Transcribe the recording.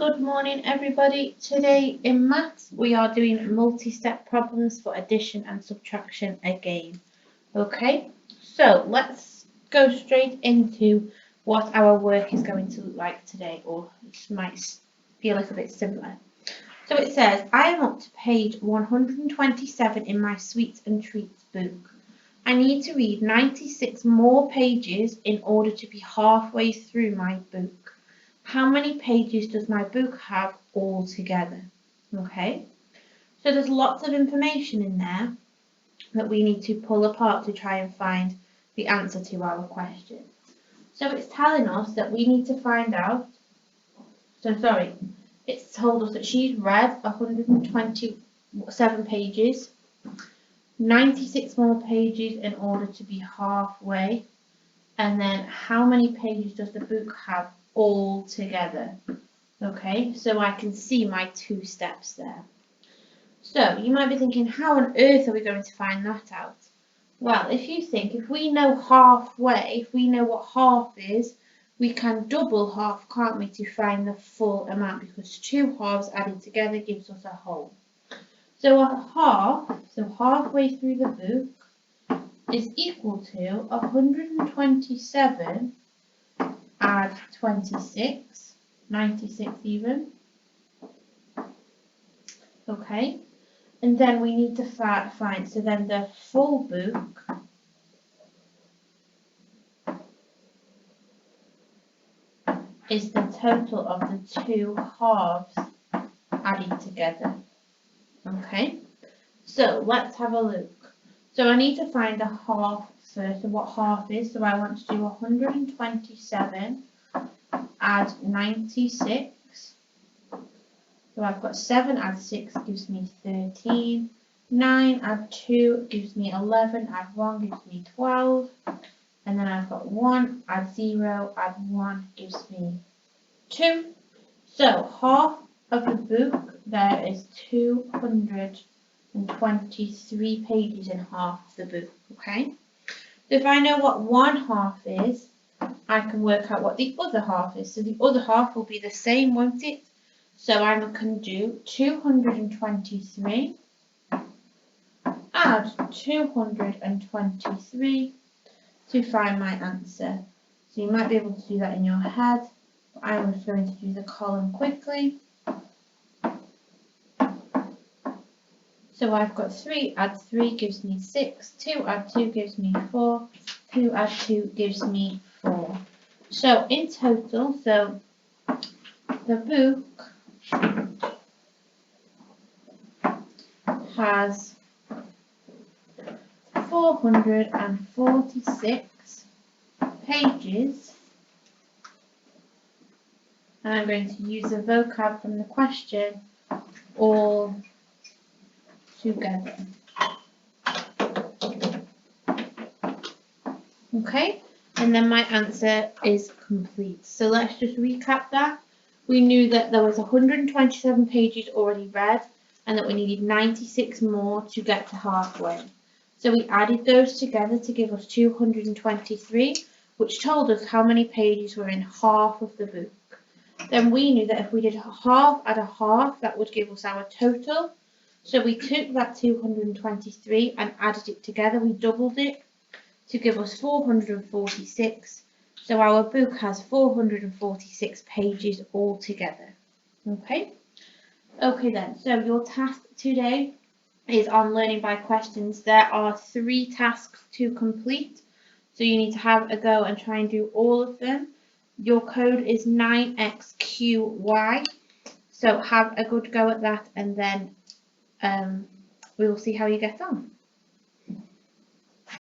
Good morning everybody. Today in maths we are doing multi-step problems for addition and subtraction again. Okay, so let's go straight into what our work is going to look like today, or it might be a little bit simpler. So it says, I am up to page 127 in my sweets and treats book. I need to read 96 more pages in order to be halfway through my book. How many pages does my book have altogether? Okay, so there's lots of information in there that we need to pull apart to try and find the answer to our question. So it's telling us that we need to find out, it's told us that she's read 127 pages, 96 more pages in order to be halfway, and then how many pages does the book have all together? Okay, so I can see my two steps there. So you might be thinking, how on earth are we going to find that out? Well, if you think, if we know halfway, if we know what half is, we can double half, can't we, to find the full amount, because two halves added together gives us a whole. So a half, so halfway through the book, is equal to 127 add 26, 96 even. Okay, and then we need to find, so then the full book is the total of the two halves added together. Okay, so let's have a look. So I need to find a half first, so what half is. So I want to do 127 add 96. So I've got 7 add 6 gives me 13. 9 add 2 gives me 11. Add 1 gives me 12. And then I've got 1 add 0 add 1 gives me 2. So half of the book there is 223 pages in half of the book. Okay. So if I know what one half is, I can work out what the other half is. So the other half will be the same, won't it? So I can do 223 add 223 to find my answer. So you might be able to do that in your head. I'm just going to do the column quickly. So I've got 3 add 3 gives me 6, 2 add 2 gives me 4, 2 add 2 gives me 4. So in total, so the book has 446 pages, and I'm going to use the vocab from the question all together. Okay, and then my answer is complete. So let's just recap that. We knew that there was 127 pages already read and that we needed 96 more to get to halfway. So we added those together to give us 223, which told us how many pages were in half of the book. Then we knew that if we did half add a half, that would give us our total. So we took that 223 and added it together. We doubled it to give us 446. So our book has 446 pages altogether. Okay? Okay then, so your task today is on learning by questions. There are 3 tasks to complete. So you need to have a go and try and do all of them. Your code is 9XQY. So have a good go at that, and then we will see how you get on.